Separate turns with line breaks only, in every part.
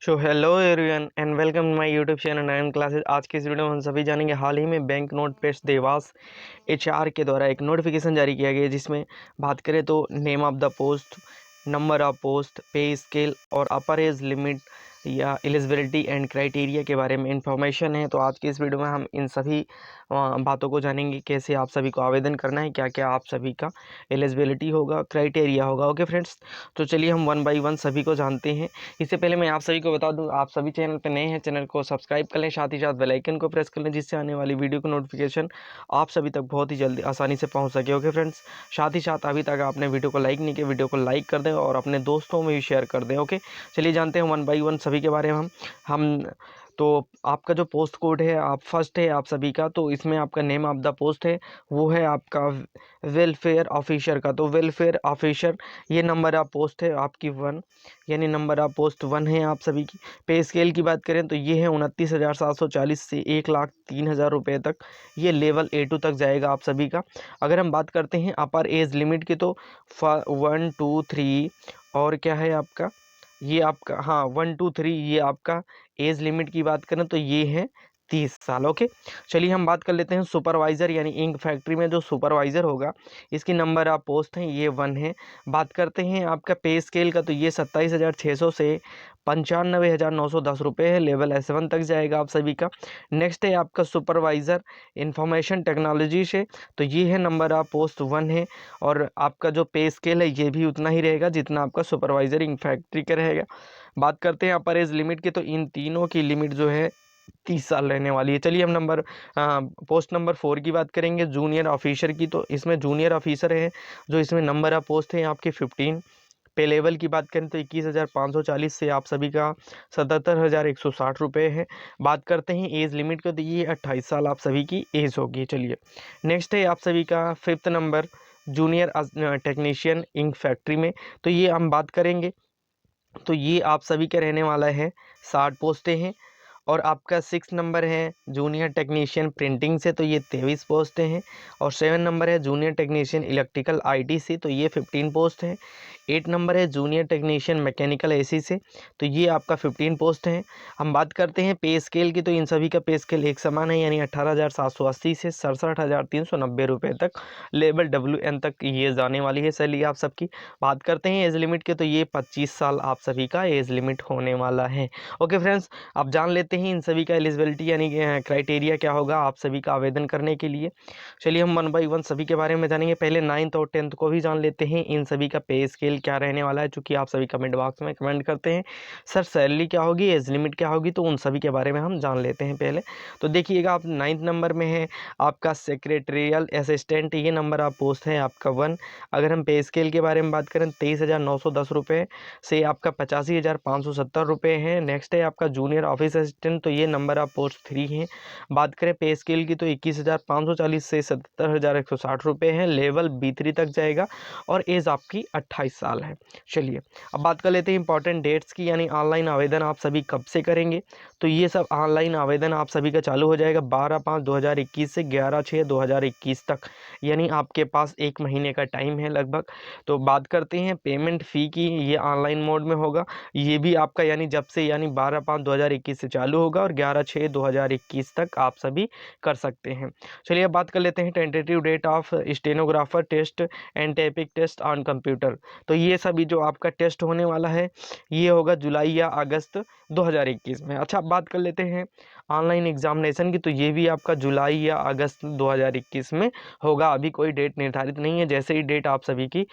So hello everyone and welcome my YouTube channel Nayan classes. आज की इस video में हम सभी जानेंगे हाल ही में bank note paste Dewas HR के द्वारा एक नोटिफिकेशन जारी किया गया, जिसमें बात करें तो name of the post, number of post, पे स्केल और अपर एज लिमिट या एलिजिबिलिटी एंड क्राइटेरिया के बारे में इंफॉर्मेशन है। तो आज की इस वीडियो में हम इन सभी बातों को जानेंगे, कैसे आप सभी को आवेदन करना है, क्या क्या आप सभी का एलिजिबिलिटी होगा, क्राइटेरिया होगा। ओके फ्रेंड्स, तो चलिए हम वन बाई वन सभी को जानते हैं। इससे पहले मैं आप सभी को बता दूं, आप सभी चैनल पर नए हैं, चैनल को सब्सक्राइब कर लें, साथ ही साथ बेल आइकन को प्रेस कर लें, जिससे आने वाली वीडियो की नोटिफिकेशन आप सभी तक बहुत ही जल्दी आसानी से पहुंच सके। ओके फ्रेंड्स, साथ ही साथ अभी तक आपने वीडियो को लाइक नहीं किया, वीडियो को लाइक कर दें और अपने दोस्तों में भी शेयर कर दें। ओके, चलिए जानते हैं वन बाई वन सभी के बारे में हम तो आपका जो पोस्ट कोड है, आप फर्स्ट है आप सभी का, तो इसमें आपका नेम ऑफ द पोस्ट है वो है आपका वेलफेयर ऑफिसर का। तो वेलफेयर ऑफिसर ये नंबर ऑफ पोस्ट है आपकी 1, यानी नंबर ऑफ पोस्ट 1 है आप सभी की। पे स्केल की बात करें तो ये है 29,740 से 1,03,000 रुपये तक, ये लेवल A2 तक जाएगा आप सभी का। अगर हम बात करते हैं अपर एज लिमिट की, तो 1 2 3 और क्या है आपका, ये आपका 1 2 3 ये आपका एज लिमिट की बात करें तो ये है 30 साल। ओके, चलिए हम बात कर लेते हैं सुपरवाइज़र, यानी इंक फैक्ट्री में जो सुपरवाइज़र होगा, इसकी नंबर ऑफ पोस्ट हैं ये 1 है। बात करते हैं आपका पे स्केल का, तो ये 27,600 से 95,910 रुपये है, लेवल S1 तक जाएगा आप सभी का। नेक्स्ट है आपका सुपरवाइज़र इंफॉर्मेशन टेक्नोलॉजी से, तो ये है नंबर ऑफ पोस्ट 1 है और आपका जो पे स्केल है ये भी उतना ही रहेगा जितना आपका सुपरवाइज़र इंक फैक्ट्री का रहेगा। बात करते हैं अपर एज लिमिट की, तो इन तीनों की लिमिट जो है 30 साल रहने वाली है। चलिए हम पोस्ट नंबर 4 की बात करेंगे, जूनियर ऑफिसर की। तो इसमें जूनियर ऑफिसर है, जो इसमें नंबर ऑफ पोस्ट है आपके 15। पे लेवल की बात करें तो 21,540 से आप सभी का 77,160 रुपये है। बात करते हैं एज लिमिट को, तो ये 28 साल आप सभी की एज होगी। चलिए नेक्स्ट है आप सभी का 5th number, junior technician ink factory में। तो ये हम बात करेंगे, तो ये आप सभी के रहने वाला है 60 पोस्टें हैं। और आपका 6 नंबर है जूनियर टेक्नीशियन प्रिंटिंग से, तो ये 23 पोस्टें हैं। और 7 नंबर है जूनियर टेक्नीशियन इलेक्ट्रिकल आईटी से, तो ये 15 पोस्ट हैं। 8 नंबर है जूनियर टेक्नीशियन मैकेनिकल एसी से, तो ये आपका 15 पोस्ट हैं। हम बात करते हैं पे स्केल की, तो इन सभी का पे स्केल एक समान है, यानी 18,780 से 67,390 रुपये तक, लेवल WN तक ये जाने वाली है सैलरी आप सबकी। बात करते हैं एज लिमिट के, तो ये 25 साल आप सभी का एज लिमिट होने वाला है। ओके फ्रेंड्स, आप जान लेते हैं इन सभी का एलिजिबिलिटी यानी क्राइटेरिया क्या होगा आप सभी का आवेदन करने के लिए। चलिए हम वन बाई वन सभी के बारे में जानेंगे। पहले 9th और 10th को भी जान लेते हैं, इन सभी का पे स्केल क्या रहने वाला है, चूँकि आप सभी कमेंट बॉक्स में कमेंट करते हैं सर सैलरी क्या होगी, एज लिमिट क्या होगी, तो उन सभी के बारे में हम जान लेते हैं पहले। तो देखिएगा, आप 9th नंबर में है आपका सेक्रेटरियल असिस्टेंट, ये नंबर आप पोस्ट है आपका 1। अगर हम पे स्केल के बारे में बात करें 23,910 रुपये से आपका 85,570 रुपये है। नेक्स्ट है आपका जूनियर ऑफिस असिस्टेंट, तो ये नंबर ऑफ पोस्ट 3 है। बात करें पे स्केल की, तो 21,540 से 77,160 रुपये है, लेवल B3 तक जाएगा और एज आपकी 28 साल है। चलिए अब बात कर लेते हैं इंपॉर्टेंट डेट्स की, यानी ऑनलाइन आवेदन आप सभी कब से करेंगे। तो ये सब ऑनलाइन आवेदन आप सभी का चालू हो जाएगा 12/5/2021 से 11/6/2021 तक, यानी आपके पास 1 महीने का टाइम है लगभग। तो बात करते हैं पेमेंट फ़ी की, ये ऑनलाइन मोड में होगा, ये भी आपका यानी जब से यानी 12/5/2021 से चालू होगा और 11/6/2021 तक आप सभी कर सकते हैं। चलिए अब बात कर लेते हैं tentative date of stenographer test and typing test on computer. तो ये सभी जो आपका टेस्ट होने वाला है ये होगा जुलाई या अगस्त 2021 में। अच्छा, अब बात कर लेते हैं ऑनलाइन एग्जामिनेशन की, तो ये भी आपका जुलाई या अगस्त 2021 में होगा। अभी कोई डेट निर्धारित नहीं है, जैसे ही डेट आप सभी की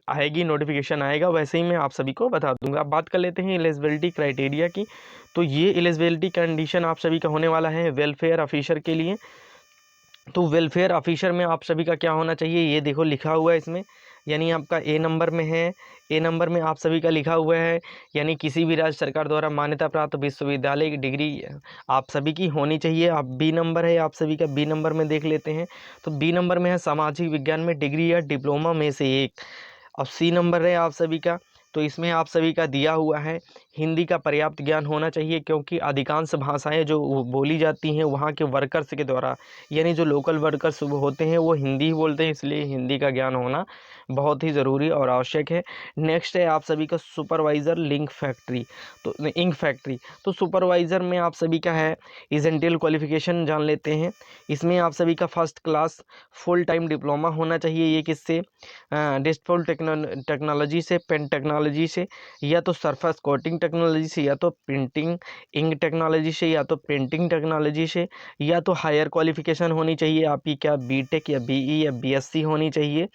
आएगी, नोटिफिकेशन आएगा, वैसे ही मैं आप सभी को बता दूंगा। अब बात कर लेते हैं एलिजिबिलिटी क्राइटेरिया की, तो ये एलिजिबिलिटी कंडीशन आप सभी का होने वाला है वेलफेयर ऑफिसर के लिए। तो वेलफेयर ऑफिसर में आप सभी का क्या होना चाहिए, ये देखो लिखा हुआ है इसमें, यानी आपका ए नंबर में है, ए नंबर में आप सभी का लिखा हुआ है, यानी किसी भी राज्य सरकार द्वारा मान्यता प्राप्त विश्वविद्यालय की डिग्री आप सभी की होनी चाहिए। आप बी नंबर है आप सभी का, बी नंबर में देख लेते हैं, तो बी नंबर में है सामाजिक विज्ञान में डिग्री या डिप्लोमा में से एक। अब सी नंबर है आप सभी का तो इसमें आप सभी का दिया हुआ है हिंदी का पर्याप्त ज्ञान होना चाहिए, क्योंकि अधिकांश भाषाएं जो बोली जाती हैं वहाँ के वर्कर्स के द्वारा, यानी जो लोकल वर्कर्स होते हैं वो हिंदी ही बोलते हैं, इसलिए हिंदी का ज्ञान होना बहुत ही ज़रूरी और आवश्यक है। नेक्स्ट है आप सभी का सुपरवाइज़र लिंक फैक्ट्री, तो इंक फैक्ट्री। तो सुपरवाइज़र में आप सभी का है इजेंटियल क्वालिफिकेशन जान लेते हैं। इसमें आप सभी का first class full time diploma होना चाहिए। ये किससे? डिस्पोल टेक्नोलॉजी से, पेन टेक्नोलॉजी से, या तो सरफेस कोटिंग टेक्नोलॉजी से, या तो प्रिंटिंग इंक टेक्नोलॉजी से, या तो प्रिंटिंग टेक्नोलॉजी से, या तो हायर क्वालिफिकेशन होनी चाहिए आपकी क्या बीटेक या बीई या बीएससी होनी चाहिए।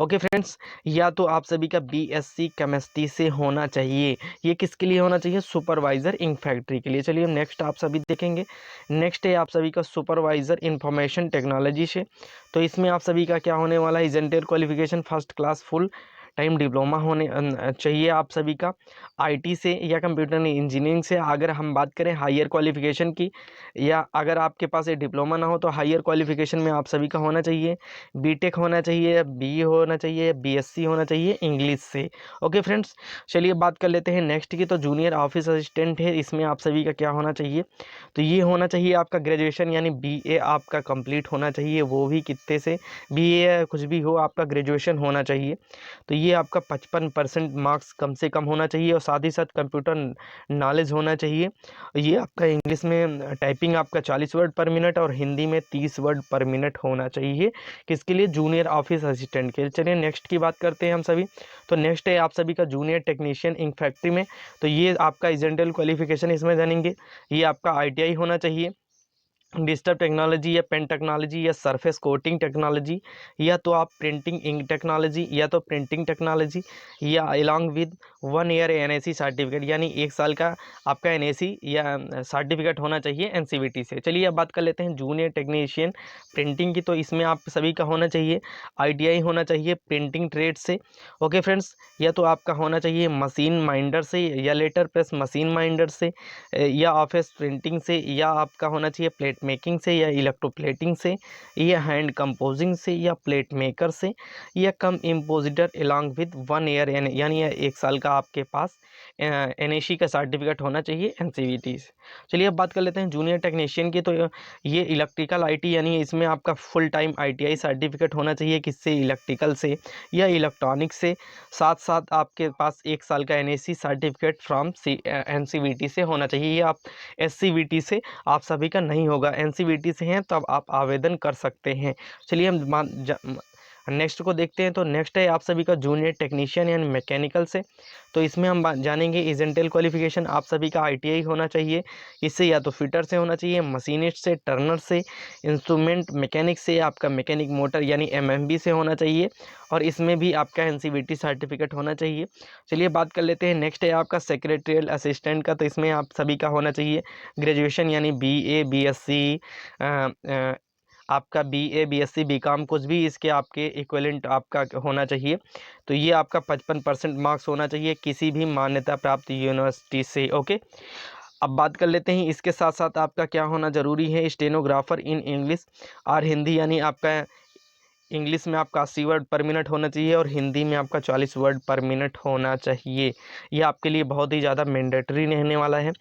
ओके फ्रेंड्स, या तो आप सभी का बीएससी केमिस्ट्री से होना चाहिए। ये किसके लिए होना चाहिए? सुपरवाइज़र इंक फैक्ट्री के लिए। चलिए नेक्स्ट आप सभी देखेंगे। नेक्स्ट है आप सभी का सुपरवाइज़र इंफॉर्मेशन टेक्नोलॉजी से। तो इसमें आप सभी का क्या होने वाला है? Essential qualification first class full time diploma होने चाहिए आप सभी का आईटी से या कंप्यूटर इंजीनियरिंग से। अगर हम बात करें हायर क्वालिफिकेशन की, या अगर आपके पास ये डिप्लोमा ना हो तो हायर क्वालिफिकेशन में आप सभी का होना चाहिए बीटेक होना चाहिए, या बीई होना चाहिए, या बीएससी होना चाहिए इंग्लिश से। ओके फ्रेंड्स, चलिए बात कर लेते हैं नेक्स्ट की। तो जूनियर ऑफिस असिस्टेंट है, इसमें आप सभी का क्या होना चाहिए? तो ये होना चाहिए आपका ग्रेजुएशन यानी बीए आपका कंप्लीट होना चाहिए, वो भी कितने से? बीए कुछ भी हो, आपका ग्रेजुएशन होना चाहिए। तो ये आपका 55% मार्क्स कम से कम होना चाहिए, और साथ ही साथ कंप्यूटर नॉलेज होना चाहिए। ये आपका इंग्लिश में टाइपिंग आपका 40 वर्ड पर मिनट और हिंदी में 30 वर्ड पर मिनट होना चाहिए। किसके लिए? जूनियर ऑफिस असिस्टेंट के लिए। चलिए नेक्स्ट की बात करते हैं हम सभी। तो नेक्स्ट है आप सभी का जूनियर टेक्नीशियन इंक फैक्ट्री में। तो ये आपका इजेंटल क्वालिफिकेशन इसमें जानेंगे। ये आपका आईटीआई होना चाहिए, डिजिटल टेक्नोलॉजी या पेन टेक्नोलॉजी या सरफेस कोटिंग टेक्नोलॉजी, या तो आप प्रिंटिंग इंक टेक्नोलॉजी, या तो प्रिंटिंग टेक्नोलॉजी, या along with 1 year NAC certificate, यानी 1 साल का आपका एनएसी या सर्टिफिकेट होना चाहिए एनसीवीटी से। चलिए अब बात कर लेते हैं जूनियर टेक्नीशियन प्रिंटिंग की। तो इसमें आप सभी का होना चाहिए आईटीआई होना चाहिए प्रिंटिंग ट्रेड से। ओके फ्रेंड्स, या तो आपका होना चाहिए मशीन माइंडर से, या लेटर प्रेस मशीन माइंडर से, या ऑफिस प्रिंटिंग से, या आपका होना चाहिए प्लेट मेकिंग से, या इलेक्ट्रोप्लेटिंग से, या हैंड कंपोजिंग से, या प्लेट मेकर से, या कम इम्पोजिटर अलॉन्ग विद 1 ईयर यानी 1 साल का आपके पास एनएसी का सर्टिफिकेट होना चाहिए एनसीवीटी से। चलिए अब बात कर लेते हैं जूनियर टेक्नीशियन की। तो ये इलेक्ट्रिकल आईटी, यानी इसमें आपका फुल टाइम आईटीआई सर्टिफिकेट होना चाहिए। किससे? इलेक्ट्रिकल से या इलेक्ट्रॉनिक से। साथ साथ आपके पास 1 साल का एनएसी सर्टिफिकेट फ्रॉम एनसीवीटी से होना चाहिए। ये आप एससीवीटी से आप सभी का नहीं होगा, एनसीवीटी से हैं तब आप आवेदन कर सकते हैं। चलिए हम नेक्स्ट को देखते हैं। तो नेक्स्ट है आप सभी का जूनियर टेक्नीशियन यानी मैकेनिकल से। तो इसमें हम जानेंगे इजेंटल क्वालिफिकेशन आप सभी का आईटीआई होना चाहिए। इससे या तो फिटर से होना चाहिए, मशीनिस्ट से, टर्नर से, इंस्ट्रूमेंट मैकेनिक से, आपका मैकेनिक मोटर यानी एमएमबी से होना चाहिए, और इसमें भी आपका एनसीवीटी सर्टिफिकेट होना चाहिए। चलिए बात कर लेते हैं। नेक्स्ट है आपका सेक्रेटरियल असिस्टेंट का। तो इसमें आप सभी का होना चाहिए ग्रेजुएशन यानी बीए, बीएससी, आपका बीए, बीएससी, बीकॉम, कुछ भी इसके आपके इक्विवेलेंट आपका होना चाहिए। तो ये आपका 55% मार्क्स होना चाहिए किसी भी मान्यता प्राप्त यूनिवर्सिटी से। ओके, अब बात कर लेते हैं इसके साथ साथ आपका क्या होना ज़रूरी है। स्टेनोग्राफर इन इंग्लिश और हिंदी, यानी आपका इंग्लिश में आपका 80 वर्ड पर मिनट होना चाहिए, और हिंदी में आपका 40 वर्ड पर मिनट होना चाहिए। ये आपके लिए बहुत ही ज़्यादा मैंडेटरी रहने वाला है।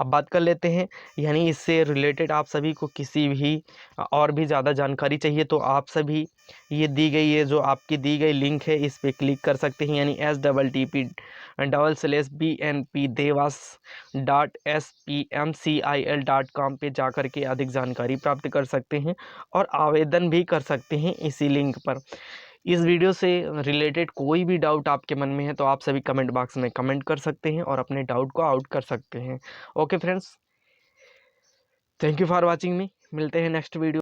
अब बात कर लेते हैं, यानी इससे रिलेटेड आप सभी को किसी भी और भी ज़्यादा जानकारी चाहिए तो आप सभी ये दी गई, ये जो आपकी दी गई लिंक है इस पर क्लिक कर सकते हैं, यानी http://bnpdevas.spmcil.com पे जाकर के अधिक जानकारी प्राप्त कर सकते हैं और आवेदन भी कर सकते हैं इसी लिंक पर। इस वीडियो से रिलेटेड कोई भी डाउट आपके मन में है तो आप सभी कमेंट बॉक्स में कमेंट कर सकते हैं और अपने डाउट को आउट कर सकते हैं। Okay friends, thank you for watching मी। मिलते हैं नेक्स्ट वीडियो।